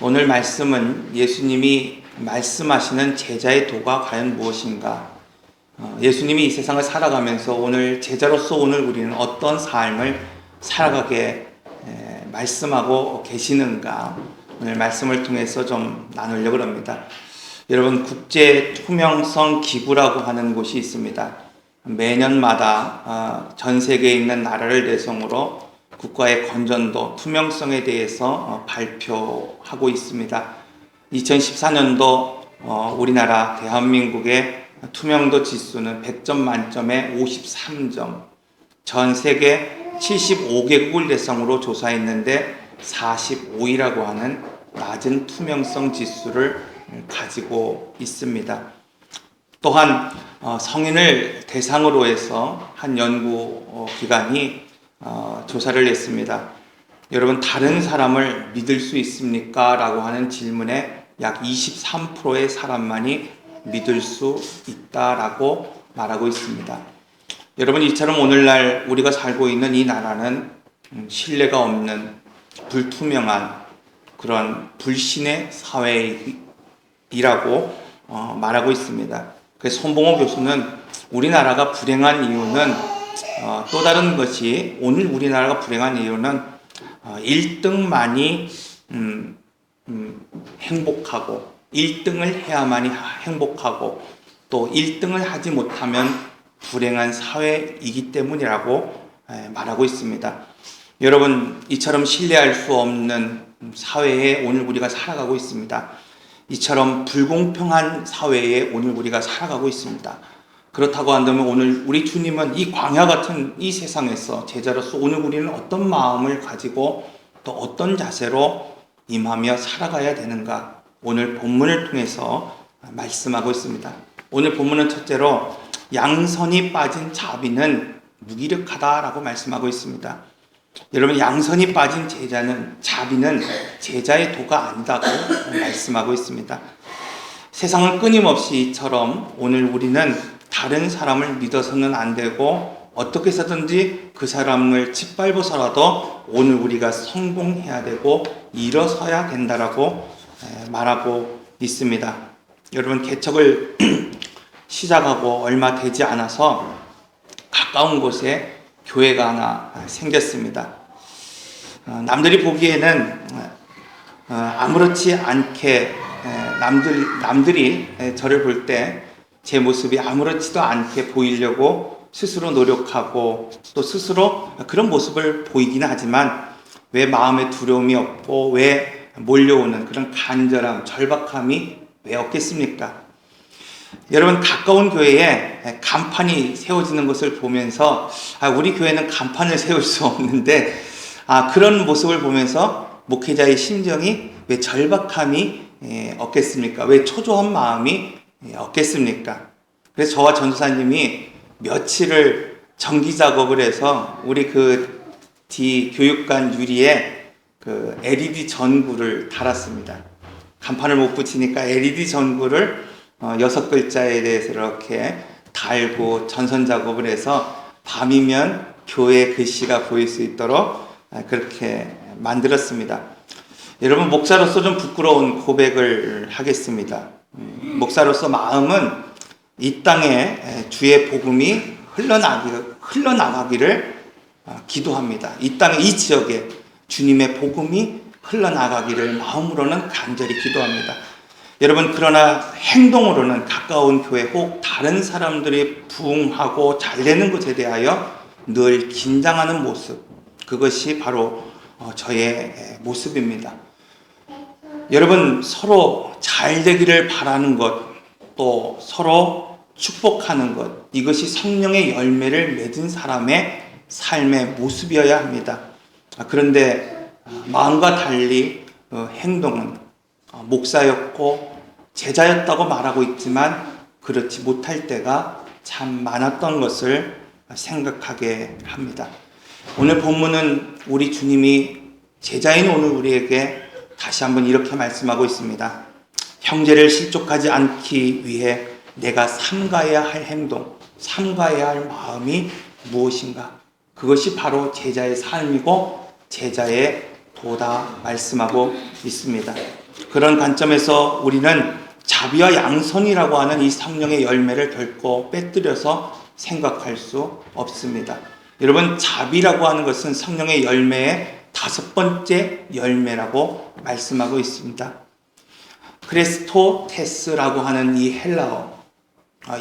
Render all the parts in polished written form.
오늘 말씀은 예수님이 말씀하시는 제자의 도가 과연 무엇인가? 예수님이 이 세상을 살아가면서 오늘 제자로서 오늘 우리는 어떤 삶을 살아가게 말씀하고 계시는가? 오늘 말씀을 통해서 좀 나누려고 합니다. 여러분, 국제 투명성 기구라고 하는 곳이 있습니다. 매년마다 전 세계에 있는 나라를 대상으로 국가의 건전도, 투명성에 대해서 발표하고 있습니다. 2014년도 우리나라 대한민국의 투명도 지수는 100점 만점에 53점, 전 세계 75개국을 대상으로 조사했는데 45위라고 하는 낮은 투명성 지수를 가지고 있습니다. 또한 성인을 대상으로 해서 한 연구기관이 조사를 했습니다. 여러분, 다른 사람을 믿을 수 있습니까? 라고 하는 질문에 약 23%의 사람만이 믿을 수 있다라고 말하고 있습니다. 여러분, 이처럼 오늘날 우리가 살고 있는 이 나라는 신뢰가 없는 불투명한 그런 불신의 사회이라고 말하고 있습니다. 그래서 손봉호 교수는 우리나라가 불행한 이유는 또 다른 것이, 오늘 우리나라가 불행한 이유는 1등만이 행복하고 1등을 해야만이 행복하고 또 1등을 하지 못하면 불행한 사회이기 때문이라고 말하고 있습니다. 여러분, 이처럼 신뢰할 수 없는 사회에 오늘 우리가 살아가고 있습니다. 이처럼 불공평한 사회에 오늘 우리가 살아가고 있습니다. 그렇다고 한다면 오늘 우리 주님은 이 광야 같은 이 세상에서 제자로서 오늘 우리는 어떤 마음을 가지고 또 어떤 자세로 임하며 살아가야 되는가, 오늘 본문을 통해서 말씀하고 있습니다. 오늘 본문은 첫째로 양선이 빠진 자비는 무기력하다라고 말씀하고 있습니다. 여러분, 양선이 빠진 자비는 제자의 도가 아니다고 말씀하고 있습니다. 세상은 끊임없이 이처럼 오늘 우리는 다른 사람을 믿어서는 안 되고 어떻게 해서든지 그 사람을 짓밟아서라도 오늘 우리가 성공해야 되고 일어서야 된다라고 말하고 있습니다. 여러분, 개척을 시작하고 얼마 되지 않아서 가까운 곳에 교회가 하나 생겼습니다. 남들이 보기에는 아무렇지 않게 남들이 저를 볼 때 제 모습이 아무렇지도 않게 보이려고 스스로 노력하고 또 스스로 그런 모습을 보이기는 하지만 왜 마음에 두려움이 없고 왜 몰려오는 그런 간절함, 절박함이 왜 없겠습니까? 여러분, 가까운 교회에 간판이 세워지는 것을 보면서 우리 교회는 간판을 세울 수 없는데 그런 모습을 보면서 목회자의 심정이 왜 절박함이 없겠습니까? 왜 초조한 마음이 없겠습니까? 그래서 저와 전도사님이 며칠을 전기 작업을 해서 우리 그 뒤 교육관 유리에 그 LED 전구를 달았습니다. 간판을 못 붙이니까 LED 전구를 6글자에 대해서 이렇게 달고 전선 작업을 해서 밤이면 교회 글씨가 보일 수 있도록 그렇게 만들었습니다. 여러분, 목사로서 좀 부끄러운 고백을 하겠습니다. 목사로서 마음은 이 땅에 주의 복음이 흘러나가기를 기도합니다. 이 땅에, 이 지역에 주님의 복음이 흘러나가기를 마음으로는 간절히 기도합니다. 여러분, 그러나 행동으로는 가까운 교회 혹 다른 사람들이 부흥하고 잘되는 것에 대하여 늘 긴장하는 모습, 그것이 바로 저의 모습입니다. 여러분, 서로 잘되기를 바라는 것, 또 서로 축복하는 것, 이것이 성령의 열매를 맺은 사람의 삶의 모습이어야 합니다. 그런데 마음과 달리 행동은 목사였고 제자였다고 말하고 있지만 그렇지 못할 때가 참 많았던 것을 생각하게 합니다. 오늘 본문은 우리 주님이 제자인 오늘 우리에게 다시 한번 이렇게 말씀하고 있습니다. 형제를 실족하지 않기 위해 내가 삼가야 할 행동, 삼가야 할 마음이 무엇인가? 그것이 바로 제자의 삶이고 제자의 도다 말씀하고 있습니다. 그런 관점에서 우리는 자비와 양선이라고 하는 이 성령의 열매를 결코 빼뜨려서 생각할 수 없습니다. 여러분, 자비라고 하는 것은 성령의 열매의 5번째 열매라고 말씀하고 있습니다. 크레스토테스라고 하는 이 헬라어,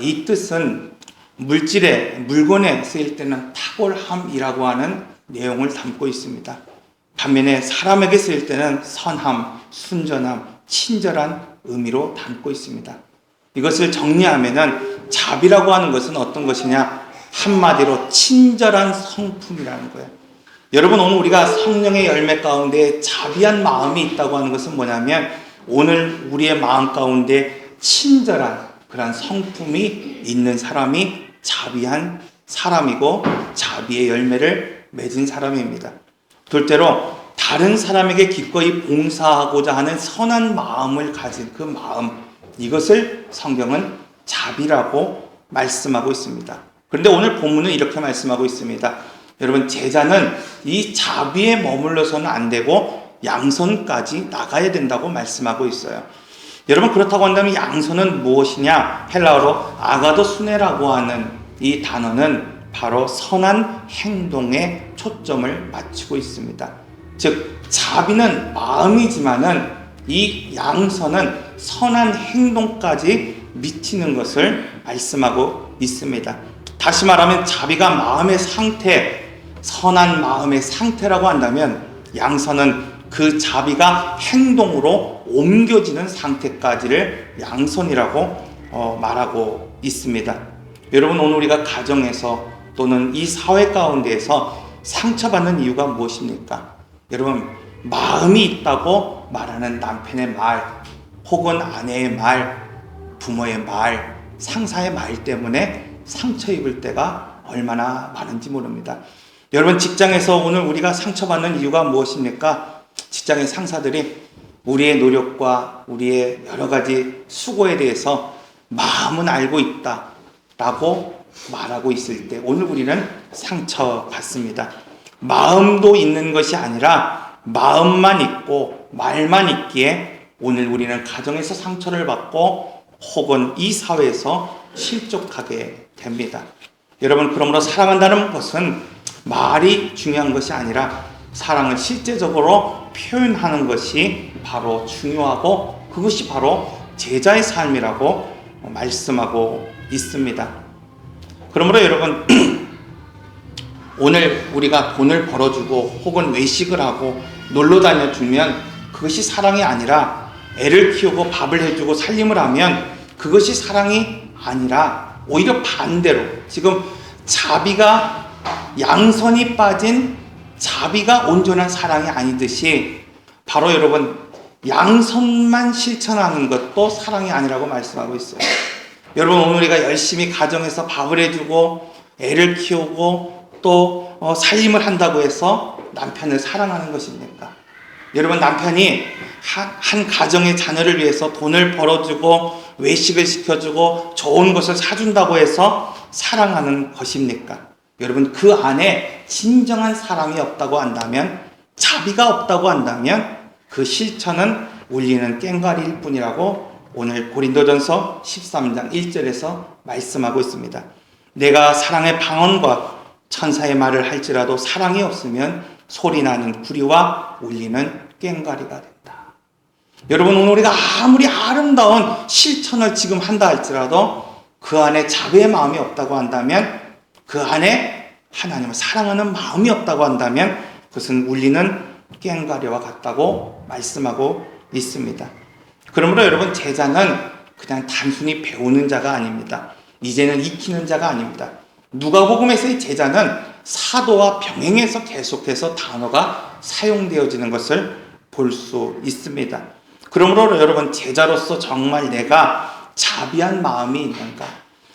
이 뜻은 물건에 쓰일 때는 탁월함이라고 하는 내용을 담고 있습니다. 반면에 사람에게 쓰일 때는 선함, 순전함, 친절한 의미로 담고 있습니다. 이것을 정리하면은 자비라고 하는 것은 어떤 것이냐? 한마디로 친절한 성품이라는 거예요. 여러분, 오늘 우리가 성령의 열매 가운데 자비한 마음이 있다고 하는 것은 뭐냐면 오늘 우리의 마음 가운데 친절한 그런 성품이 있는 사람이 자비한 사람이고 자비의 열매를 맺은 사람입니다. 둘째로 다른 사람에게 기꺼이 봉사하고자 하는 선한 마음을 가진 그 마음, 이것을 성경은 자비라고 말씀하고 있습니다. 그런데 오늘 본문은 이렇게 말씀하고 있습니다. 여러분, 제자는 이 자비에 머물러서는 안 되고 양선까지 나가야 된다고 말씀하고 있어요. 여러분, 그렇다고 한다면 양선은 무엇이냐? 헬라어로 아가도수네라고 하는 이 단어는 바로 선한 행동에 초점을 맞추고 있습니다. 즉, 자비는 마음이지만은 이 양선은 선한 행동까지 미치는 것을 말씀하고 있습니다. 다시 말하면 자비가 마음의 상태, 선한 마음의 상태라고 한다면 양선은 그 자비가 행동으로 옮겨지는 상태까지를 양선이라고 말하고 있습니다. 여러분, 오늘 우리가 가정에서 또는 이 사회 가운데에서 상처받는 이유가 무엇입니까? 여러분, 마음이 있다고 말하는 남편의 말, 혹은 아내의 말, 부모의 말, 상사의 말 때문에 상처 입을 때가 얼마나 많은지 모릅니다. 여러분, 직장에서 오늘 우리가 상처받는 이유가 무엇입니까? 직장의 상사들이 우리의 노력과 우리의 여러 가지 수고에 대해서 마음은 알고 있다 라고 말하고 있을 때 오늘 우리는 상처받습니다. 마음도 있는 것이 아니라 마음만 있고 말만 있기에 오늘 우리는 가정에서 상처를 받고 혹은 이 사회에서 실족하게 됩니다. 여러분, 그러므로 사랑한다는 것은 말이 중요한 것이 아니라 사랑을 실제적으로 표현하는 것이 바로 중요하고 그것이 바로 제자의 삶이라고 말씀하고 있습니다. 그러므로 여러분, 오늘 우리가 돈을 벌어주고 혹은 외식을 하고 놀러 다녀주면 그것이 사랑이 아니라 애를 키우고 밥을 해주고 살림을 하면 그것이 사랑이 아니라 오히려 반대로 지금 자비가 양선이 빠진 자비가 온전한 사랑이 아니듯이 바로 여러분 양선만 실천하는 것도 사랑이 아니라고 말씀하고 있어요. 여러분, 오늘 우리가 열심히 가정에서 밥을 해주고 애를 키우고 또 살림을 한다고 해서 남편을 사랑하는 것입니까? 여러분, 남편이 한 가정의 자녀를 위해서 돈을 벌어주고 외식을 시켜주고 좋은 것을 사준다고 해서 사랑하는 것입니까? 여러분, 그 안에 진정한 사랑이 없다고 한다면, 자비가 없다고 한다면 그 실천은 울리는 꽹과리일 뿐이라고 오늘 고린도전서 13장 1절에서 말씀하고 있습니다. 내가 사랑의 방언과 천사의 말을 할지라도 사랑이 없으면 소리나는 구리와 울리는 꽹과리가 된다. 여러분, 오늘 우리가 아무리 아름다운 실천을 지금 한다 할지라도 그 안에 자비의 마음이 없다고 한다면, 그 안에 하나님을 사랑하는 마음이 없다고 한다면 그것은 울리는 꽹과리와 같다고 말씀하고 있습니다. 그러므로 여러분, 제자는 그냥 단순히 배우는 자가 아닙니다. 이제는 익히는 자가 아닙니다. 누가복음에서의 제자는 사도와 병행해서 계속해서 단어가 사용되어지는 것을 볼 수 있습니다. 그러므로 여러분, 제자로서 정말 내가 자비한 마음이 있는가?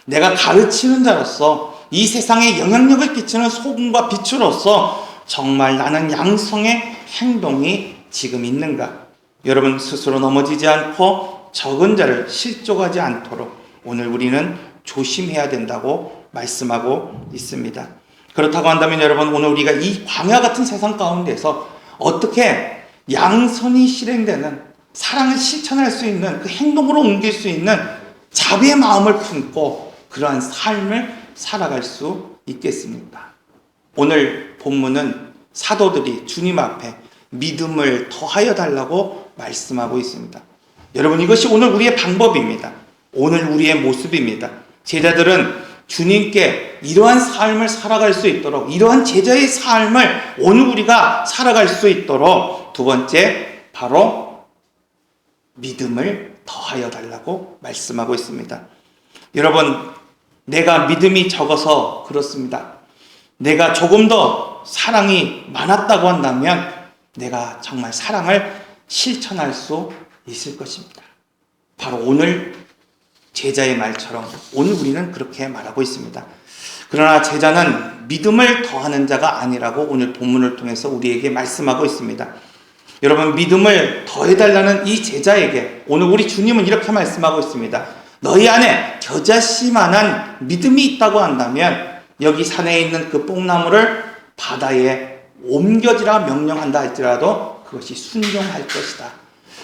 내가 가르치는 자로서 이 세상에 영향력을 끼치는 소금과 빛으로서 정말 나는 양성의 행동이 지금 있는가? 여러분, 스스로 넘어지지 않고 적은 자를 실족하지 않도록 오늘 우리는 조심해야 된다고 말씀하고 있습니다. 그렇다고 한다면 여러분, 오늘 우리가 이 광야 같은 세상 가운데서 어떻게 양선이 실행되는 사랑을 실천할 수 있는, 그 행동으로 옮길 수 있는 자비의 마음을 품고 그러한 삶을 살아갈 수 있겠습니까? 오늘 본문은 사도들이 주님 앞에 믿음을 더하여 달라고 말씀하고 있습니다. 여러분, 이것이 오늘 우리의 방법입니다. 오늘 우리의 모습입니다. 제자들은 주님께 이러한 삶을 살아갈 수 있도록, 이러한 제자의 삶을 오늘 우리가 살아갈 수 있도록 두 번째, 바로 믿음을 더하여 달라고 말씀하고 있습니다. 여러분, 내가 믿음이 적어서 그렇습니다. 내가 조금 더 사랑이 많았다고 한다면 내가 정말 사랑을 실천할 수 있을 것입니다. 바로 오늘 제자의 말처럼 오늘 우리는 그렇게 말하고 있습니다. 그러나 제자는 믿음을 더하는 자가 아니라고 오늘 본문을 통해서 우리에게 말씀하고 있습니다. 여러분, 믿음을 더해달라는 이 제자에게 오늘 우리 주님은 이렇게 말씀하고 있습니다. 너희 안에 겨자씨만한 믿음이 있다고 한다면 여기 산에 있는 그 뽕나무를 바다에 옮겨지라 명령한다 할지라도 그것이 순종할 것이다.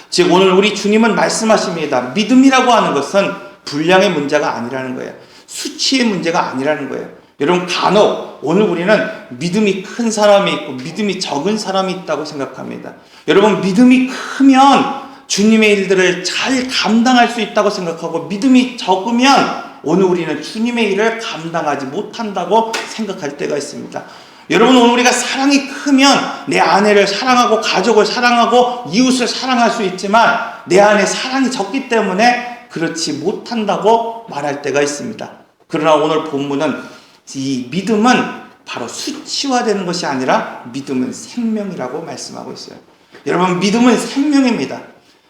즉 오늘 우리 주님은 말씀하십니다. 믿음이라고 하는 것은 분량의 문제가 아니라는 거예요. 수치의 문제가 아니라는 거예요. 여러분, 간혹 오늘 우리는 믿음이 큰 사람이 있고 믿음이 적은 사람이 있다고 생각합니다. 여러분, 믿음이 크면 주님의 일들을 잘 감당할 수 있다고 생각하고 믿음이 적으면 오늘 우리는 주님의 일을 감당하지 못한다고 생각할 때가 있습니다. 여러분, 오늘 우리가 사랑이 크면 내 아내를 사랑하고 가족을 사랑하고 이웃을 사랑할 수 있지만 내 안에 사랑이 적기 때문에 그렇지 못한다고 말할 때가 있습니다. 그러나 오늘 본문은 이 믿음은 바로 수치화되는 것이 아니라 믿음은 생명이라고 말씀하고 있어요. 여러분, 믿음은 생명입니다.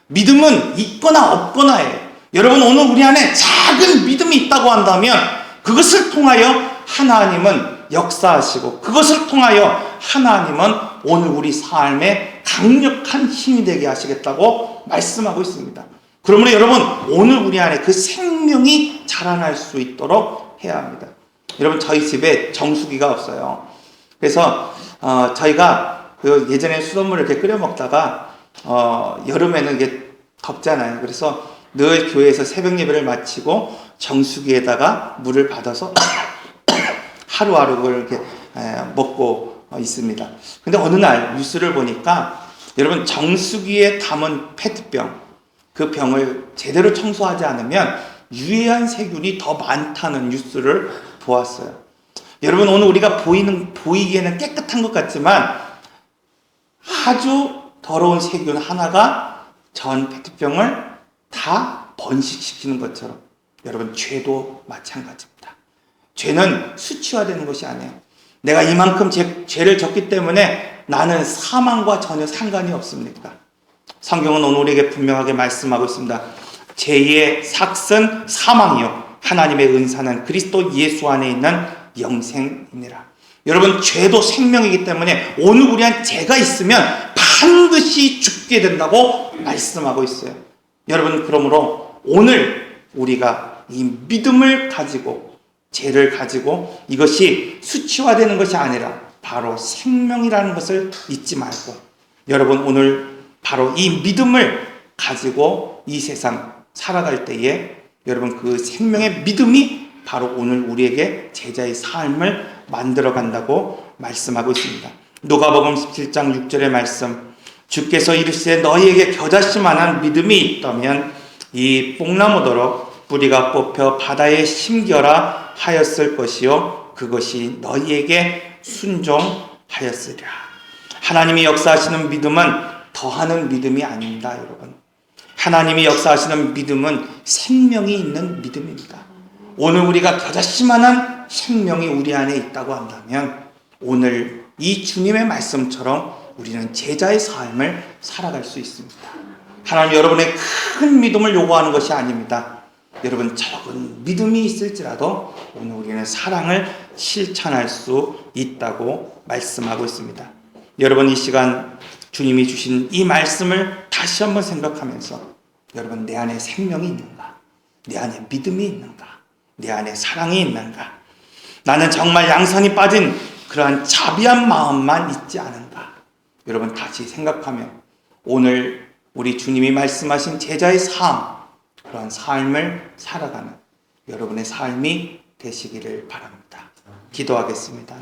믿음은 있거나 없거나예요. 여러분, 오늘 우리 안에 작은 믿음이 있다고 한다면 그것을 통하여 하나님은 역사하시고 그것을 통하여 하나님은 오늘 우리 삶에 강력한 힘이 되게 하시겠다고 말씀하고 있습니다. 그러므로 여러분, 오늘 우리 안에 그 생명이 자라날 수 있도록 해야 합니다. 여러분, 저희 집에 정수기가 없어요. 그래서 저희가 예전에 수돗물을 이렇게 끓여 먹다가 여름에는 이게 덥잖아요. 그래서 늘 교회에서 새벽 예배를 마치고 정수기에다가 물을 받아서 하루하루 그걸 이렇게 먹고 있습니다. 근데 어느 날 뉴스를 보니까 여러분, 정수기에 담은 페트병, 그 병을 제대로 청소하지 않으면 유해한 세균이 더 많다는 뉴스를 보았어요. 여러분, 오늘 우리가 보이기에는 깨끗한 것 같지만 아주 더러운 세균 하나가 전 페트병을 다 번식시키는 것처럼 여러분, 죄도 마찬가지입니다. 죄는 수치화되는 것이 아니에요. 내가 이만큼 죄를 졌기 때문에 나는 사망과 전혀 상관이 없습니까? 성경은 오늘 우리에게 분명하게 말씀하고 있습니다. 죄의 삭은 사망이요 하나님의 은사는 그리스도 예수 안에 있는 영생이니라. 여러분, 죄도 생명이기 때문에 오늘 우리한 죄가 있으면 반드시 죽게 된다고 말씀하고 있어요. 여러분, 그러므로 오늘 우리가 이 믿음을 가지고 죄를 가지고 이것이 수치화되는 것이 아니라 바로 생명이라는 것을 잊지 말고 여러분, 오늘 바로 이 믿음을 가지고 이 세상 살아갈 때에 여러분, 그 생명의 믿음이 바로 오늘 우리에게 제자의 삶을 만들어 간다고 말씀하고 있습니다. 누가복음 17장 6절의 말씀, 주께서 이르시되 너희에게 겨자씨만한 믿음이 있다면 이 뽕나무더러 뿌리가 뽑혀 바다에 심겨라 하였을 것이요 그것이 너희에게 순종하였으리라. 하나님이 역사하시는 믿음은 더하는 믿음이 아닙니다. 여러분, 하나님이 역사하시는 믿음은 생명이 있는 믿음입니다. 오늘 우리가 겨자씨만한 생명이 우리 안에 있다고 한다면 오늘 이 주님의 말씀처럼 우리는 제자의 삶을 살아갈 수 있습니다. 하나님 여러분의 큰 믿음을 요구하는 것이 아닙니다. 여러분, 적은 믿음이 있을지라도 오늘 우리는 사랑을 실천할 수 있다고 말씀하고 있습니다. 여러분, 이 시간 주님이 주신 이 말씀을 다시 한번 생각하면서 여러분, 내 안에 생명이 있는가? 내 안에 믿음이 있는가? 내 안에 사랑이 있는가? 나는 정말 양산이 빠진 그러한 자비한 마음만 있지 않은가? 여러분, 다시 생각하면 오늘 우리 주님이 말씀하신 제자의 삶, 그런 삶을 살아가는 여러분의 삶이 되시기를 바랍니다. 기도하겠습니다.